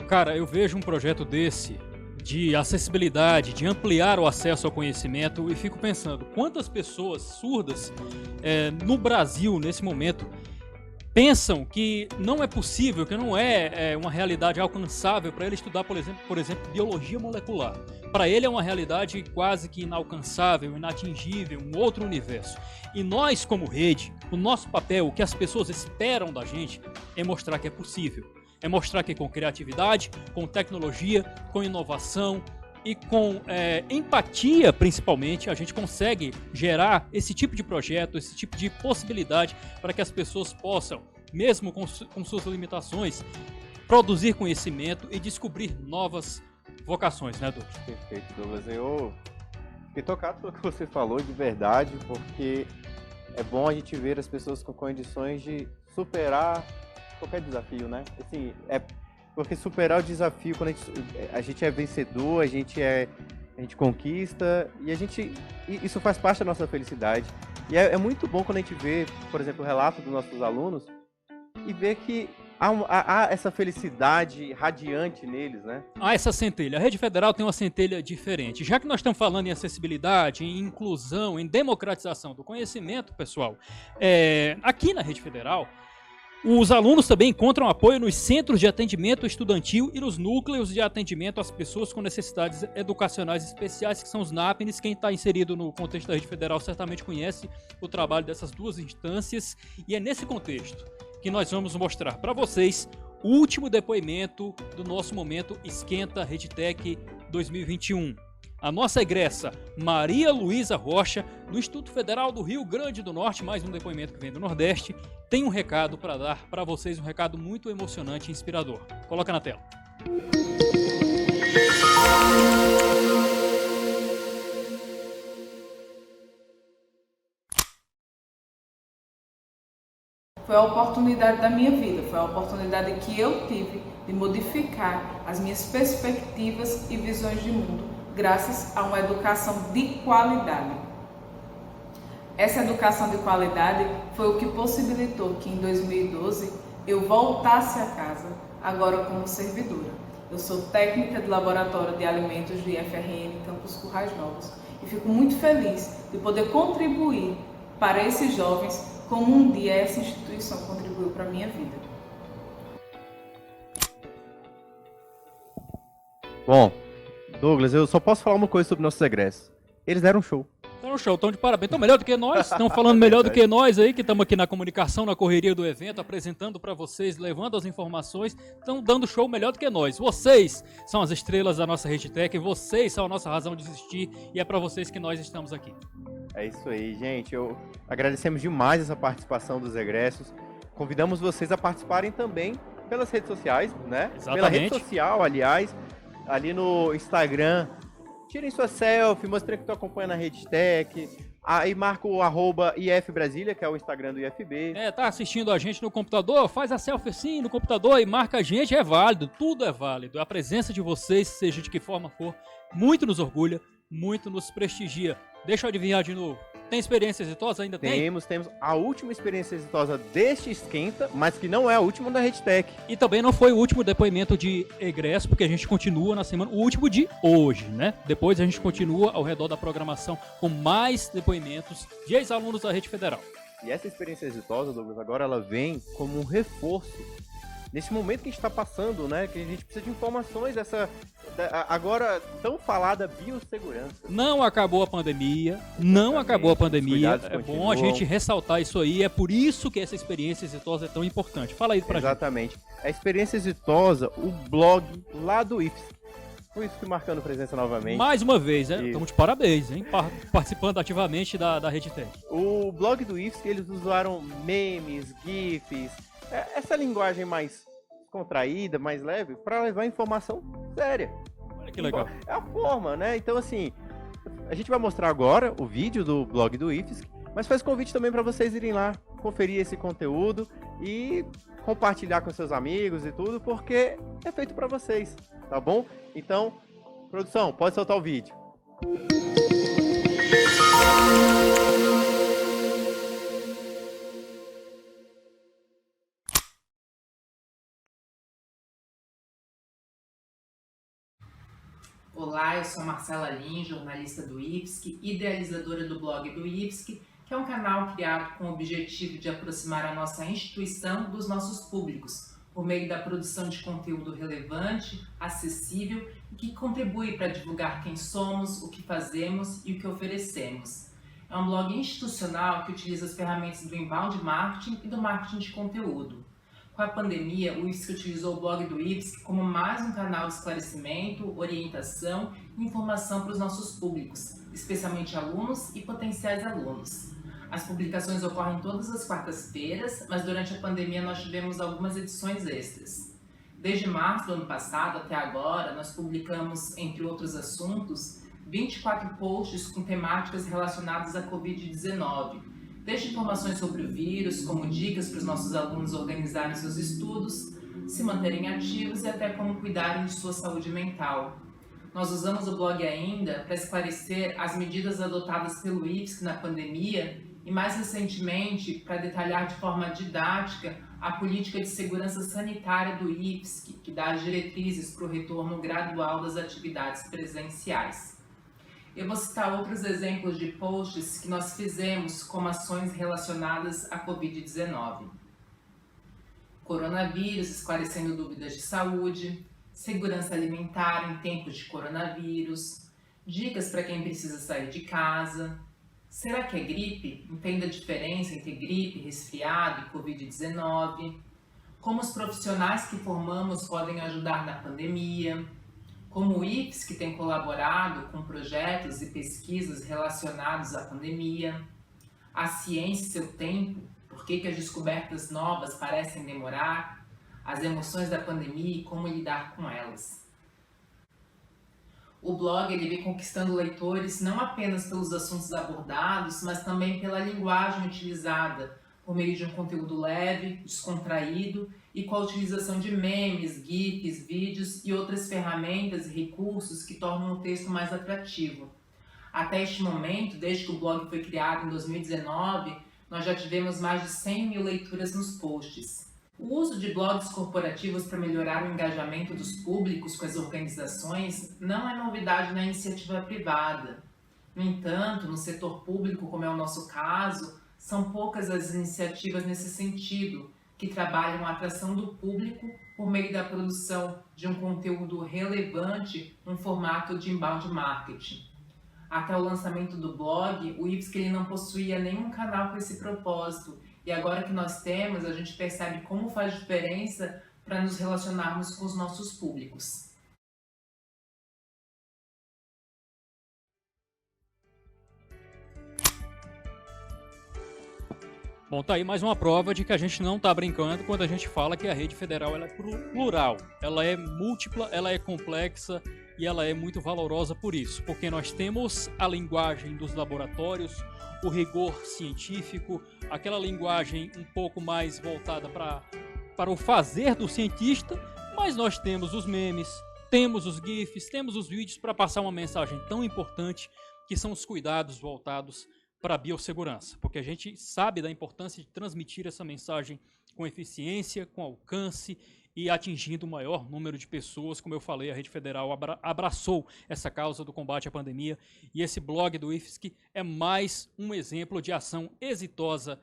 Cara, eu vejo um projeto desse de acessibilidade, de ampliar o acesso ao conhecimento, e fico pensando quantas pessoas surdas no Brasil, nesse momento, pensam que não é possível, que não é uma realidade alcançável para ele estudar, por exemplo, biologia molecular. Para ele é uma realidade quase que inalcançável, inatingível, um outro universo. E nós, como rede, o nosso papel, o que as pessoas esperam da gente, é mostrar que é possível. É mostrar que com criatividade, com tecnologia, com inovação e com empatia, principalmente, a gente consegue gerar esse tipo de projeto, esse tipo de possibilidade para que as pessoas possam, mesmo com suas limitações, produzir conhecimento e descobrir novas vocações, né, Douglas? Perfeito, Douglas. Eu fiquei tocado pelo que você falou, de verdade, porque é bom a gente ver as pessoas com condições de superar qualquer desafio, né? Assim, porque superar o desafio, quando a gente é vencedor, a gente conquista, e isso faz parte da nossa felicidade. E é muito bom quando a gente vê, por exemplo, o relato dos nossos alunos e ver que há essa felicidade radiante neles, né? Há essa centelha. A Rede Federal tem uma centelha diferente. Já que nós estamos falando em acessibilidade, em inclusão, em democratização do conhecimento, pessoal, aqui na Rede Federal, os alunos também encontram apoio nos centros de atendimento estudantil e nos núcleos de atendimento às pessoas com necessidades educacionais especiais, que são os NAPNES. Quem está inserido no contexto da Rede Federal certamente conhece o trabalho dessas duas instâncias, e é nesse contexto que nós vamos mostrar para vocês o último depoimento do nosso momento Esquenta RedTech 2021. a nossa egressa Maria Luísa Rocha, do Instituto Federal do Rio Grande do Norte, mais um depoimento que vem do Nordeste, tem um recado para dar para vocês, um recado muito emocionante e inspirador. Coloca na tela. Foi a oportunidade da minha vida, foi a oportunidade que eu tive de modificar as minhas perspectivas e visões de mundo, graças a uma educação de qualidade. Essa educação de qualidade foi o que possibilitou que em 2012 eu voltasse a casa, agora como servidora. Eu sou técnica de laboratório de alimentos do IFRN Campus Currais Novos e fico muito feliz de poder contribuir para esses jovens como um dia essa instituição contribuiu para a minha vida. Bom, Douglas, eu só posso falar uma coisa sobre nossos egressos. Eles deram show. Então, show, estão de parabéns. Estão melhor do que nós, estão falando melhor do que nós aí, que estamos aqui na comunicação, na correria do evento, apresentando para vocês, levando as informações, estão dando show melhor do que nós. Vocês são as estrelas da nossa RedTech, vocês são a nossa razão de existir e é para vocês que nós estamos aqui. É isso aí, gente. Agradecemos demais essa participação dos egressos. Convidamos vocês a participarem também pelas redes sociais, né? Exatamente. Pela rede social, aliás, ali no Instagram. Tirem sua selfie, mostrem que estão acompanhando a RedTech. Aí marca o @IF Brasília, que é o Instagram do IFB. Tá assistindo a gente no computador? Faz a selfie sim no computador e marca a gente, é válido, tudo é válido. A presença de vocês, seja de que forma for, muito nos orgulha, muito nos prestigia. Deixa eu adivinhar de novo. Tem experiência exitosa? Ainda tem? Temos a última experiência exitosa deste Esquenta, mas que não é a última da RedTech. E também não foi o último depoimento de egresso, porque a gente continua na semana, o último de hoje, né? Depois a gente continua ao redor da programação com mais depoimentos de ex-alunos da Rede Federal. E essa experiência exitosa, Douglas, agora ela vem como um reforço nesse momento que a gente está passando, né? Que a gente precisa de informações dessa agora tão falada biossegurança. Não acabou a pandemia, não acabou a pandemia. É bom a gente ressaltar isso aí, é por isso que essa experiência exitosa é tão importante. Fala aí pra gente. Exatamente. A experiência exitosa, o blog lá do IFSC. Por isso que marcando presença novamente. Mais uma vez, né? Estamos de parabéns, hein? Participando ativamente da RedTech. O blog do IFSC, eles usaram memes, GIFs, essa linguagem mais contraída, mais leve, para levar informação séria. Olha que legal. É a forma, né? Então, assim, a gente vai mostrar agora o vídeo do blog do IFSC, mas faz convite também para vocês irem lá, conferir esse conteúdo e compartilhar com seus amigos e tudo, porque é feito para vocês, tá bom? Então, produção, pode soltar o vídeo. Olá, eu sou Marcela Lins, jornalista do IFSC, idealizadora do blog do IFSC, que é um canal criado com o objetivo de aproximar a nossa instituição dos nossos públicos, por meio da produção de conteúdo relevante, acessível e que contribui para divulgar quem somos, o que fazemos e o que oferecemos. É um blog institucional que utiliza as ferramentas do inbound marketing e do marketing de conteúdo. Com a pandemia, o IFSC utilizou o blog do IFSC como mais um canal de esclarecimento, orientação e informação para os nossos públicos, especialmente alunos e potenciais alunos. As publicações ocorrem todas as quartas-feiras, mas durante a pandemia nós tivemos algumas edições extras. Desde março do ano passado até agora, nós publicamos, entre outros assuntos, 24 posts com temáticas relacionadas à Covid-19, desde informações sobre o vírus, como dicas para os nossos alunos organizarem seus estudos, se manterem ativos e até como cuidarem de sua saúde mental. Nós usamos o blog ainda para esclarecer as medidas adotadas pelo IFSC na pandemia e, mais recentemente, para detalhar de forma didática a política de segurança sanitária do IFSC, que dá as diretrizes para o retorno gradual das atividades presenciais. Eu vou citar outros exemplos de posts que nós fizemos como ações relacionadas à Covid-19. Coronavírus, esclarecendo dúvidas de saúde, segurança alimentar em tempos de coronavírus, dicas para quem precisa sair de casa. Será que é gripe? Entenda a diferença entre gripe, resfriado e Covid-19. Como os profissionais que formamos podem ajudar na pandemia. como o IFSC, que tem colaborado com projetos e pesquisas relacionados à pandemia, a ciência e seu tempo, por que as descobertas novas parecem demorar, as emoções da pandemia e como lidar com elas. O blog ele vem conquistando leitores não apenas pelos assuntos abordados, mas também pela linguagem utilizada, por meio de um conteúdo leve, descontraído e com a utilização de memes, GIFs, vídeos e outras ferramentas e recursos que tornam o texto mais atrativo. Até este momento, desde que o blog foi criado em 2019, nós já tivemos mais de 100 mil leituras nos posts. O uso de blogs corporativos para melhorar o engajamento dos públicos com as organizações não é novidade na iniciativa privada. No entanto, no setor público, como é o nosso caso, são poucas as iniciativas nesse sentido, que trabalham a atração do público por meio da produção de um conteúdo relevante no formato de inbound marketing. Até o lançamento do blog, o IFSC não possuía nenhum canal com esse propósito, e agora que nós temos, a gente percebe como faz diferença para nos relacionarmos com os nossos públicos. Bom, tá aí mais uma prova de que a gente não está brincando quando a gente fala que a rede federal ela é plural, ela é múltipla, ela é complexa e ela é muito valorosa por isso, porque nós temos a linguagem dos laboratórios, o rigor científico, aquela linguagem um pouco mais voltada para o fazer do cientista, mas nós temos os memes, temos os GIFs, temos os vídeos para passar uma mensagem tão importante que são os cuidados voltados para a biossegurança, porque a gente sabe da importância de transmitir essa mensagem com eficiência, com alcance e atingindo o maior número de pessoas. Como eu falei, a Rede Federal abraçou essa causa do combate à pandemia e esse blog do IFSC é mais um exemplo de ação exitosa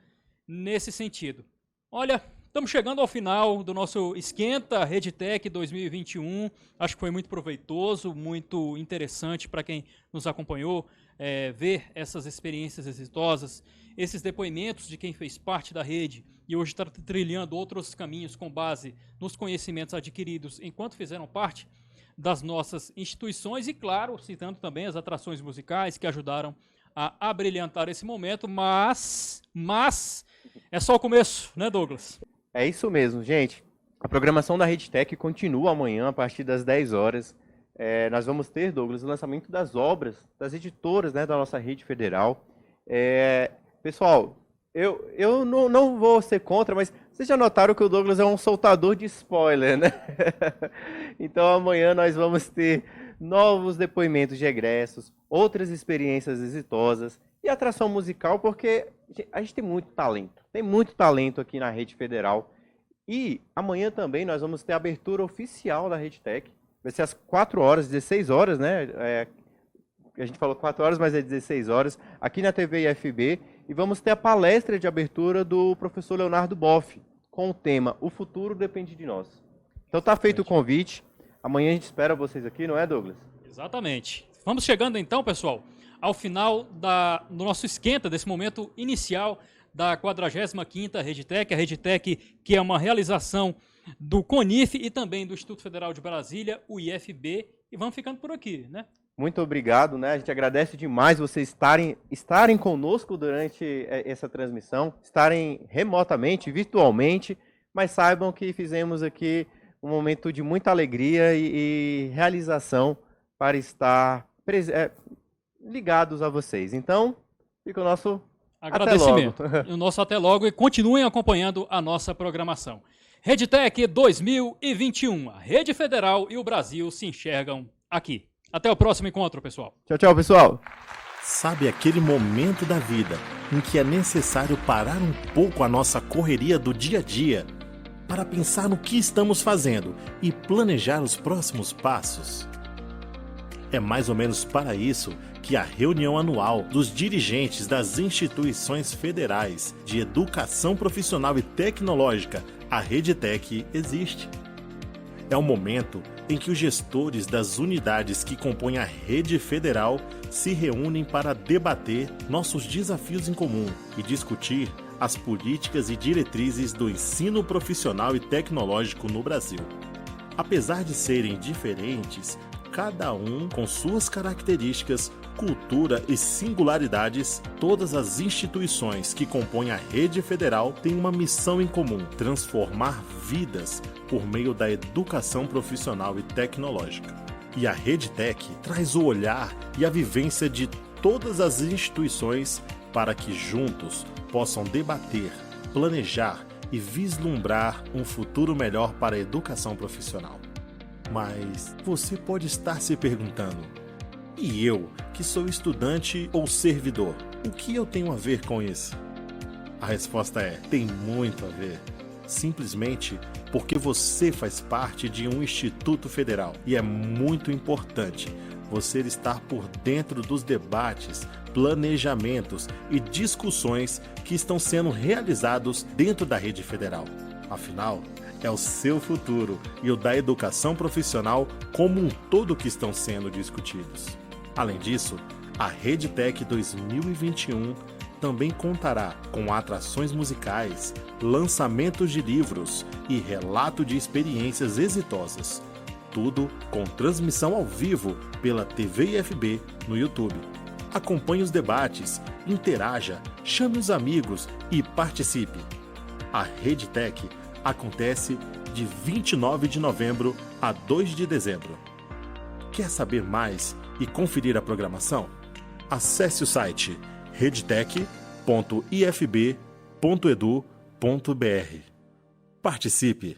nesse sentido. Olha, estamos chegando ao final do nosso Esquenta RedTech 2021. Acho que foi muito proveitoso, muito interessante para quem nos acompanhou. Ver essas experiências exitosas, esses depoimentos de quem fez parte da rede e hoje está trilhando outros caminhos com base nos conhecimentos adquiridos enquanto fizeram parte das nossas instituições e, claro, citando também as atrações musicais que ajudaram a abrilhantar esse momento, mas é só o começo, né, Douglas? É isso mesmo, gente. A programação da RedTech continua amanhã a partir das 10 horas. Nós vamos ter, Douglas, o lançamento das obras, das editoras, né, da nossa rede federal. Pessoal, eu não vou ser contra, mas vocês já notaram que o Douglas é um soltador de spoiler, né? Então amanhã nós vamos ter novos depoimentos de egressos, outras experiências exitosas e atração musical, porque a gente tem muito talento aqui na rede federal. E amanhã também nós vamos ter a abertura oficial da RedTech. Vai ser às 4 horas, 16 horas, né? A gente falou 4 horas, mas é 16 horas, aqui na TV IFB. E vamos ter a palestra de abertura do professor Leonardo Boff, com o tema O Futuro Depende de Nós. Então tá feito o convite. Amanhã a gente espera vocês aqui, não é, Douglas? Exatamente. Vamos chegando então, pessoal, ao final do nosso esquenta, desse momento inicial da 45ª RedTech, a RedTech que é uma realização do CONIF e também do Instituto Federal de Brasília, o IFB, e vamos ficando por aqui, né? Muito obrigado, né? A gente agradece demais vocês estarem conosco durante essa transmissão, estarem remotamente, virtualmente, mas saibam que fizemos aqui um momento de muita alegria e realização para estar ligados a vocês. Então, fica o nosso agradecimento. Até logo. O nosso até logo e continuem acompanhando a nossa programação. RedTech 2021. A Rede Federal e o Brasil se enxergam aqui. Até o próximo encontro, pessoal. Tchau, tchau, pessoal. Sabe aquele momento da vida em que é necessário parar um pouco a nossa correria do dia a dia para pensar no que estamos fazendo e planejar os próximos passos? É mais ou menos para isso que a reunião anual dos dirigentes das instituições federais de educação profissional e tecnológica, a RedTech, existe. É o momento em que os gestores das unidades que compõem a rede federal se reúnem para debater nossos desafios em comum e discutir as políticas e diretrizes do ensino profissional e tecnológico no Brasil. Apesar de serem diferentes, cada um com suas características, cultura e singularidades, todas as instituições que compõem a Rede Federal têm uma missão em comum: transformar vidas por meio da educação profissional e tecnológica. E a RedeTech traz o olhar e a vivência de todas as instituições para que juntos possam debater, planejar e vislumbrar um futuro melhor para a educação profissional. Mas você pode estar se perguntando: e eu, que sou estudante ou servidor, o que eu tenho a ver com isso? A resposta é: tem muito a ver. Simplesmente porque você faz parte de um instituto federal e é muito importante você estar por dentro dos debates, planejamentos e discussões que estão sendo realizados dentro da Rede Federal. Afinal, é o seu futuro e o da educação profissional como um todo que estão sendo discutidos. Além disso, a RedeTech 2021 também contará com atrações musicais, lançamentos de livros e relato de experiências exitosas. Tudo com transmissão ao vivo pela TV IFB no YouTube. Acompanhe os debates, interaja, chame os amigos e participe. A RedeTech acontece de 29 de novembro a 2 de dezembro. Quer saber mais e conferir a programação? Acesse o site redtech.ifb.edu.br. Participe!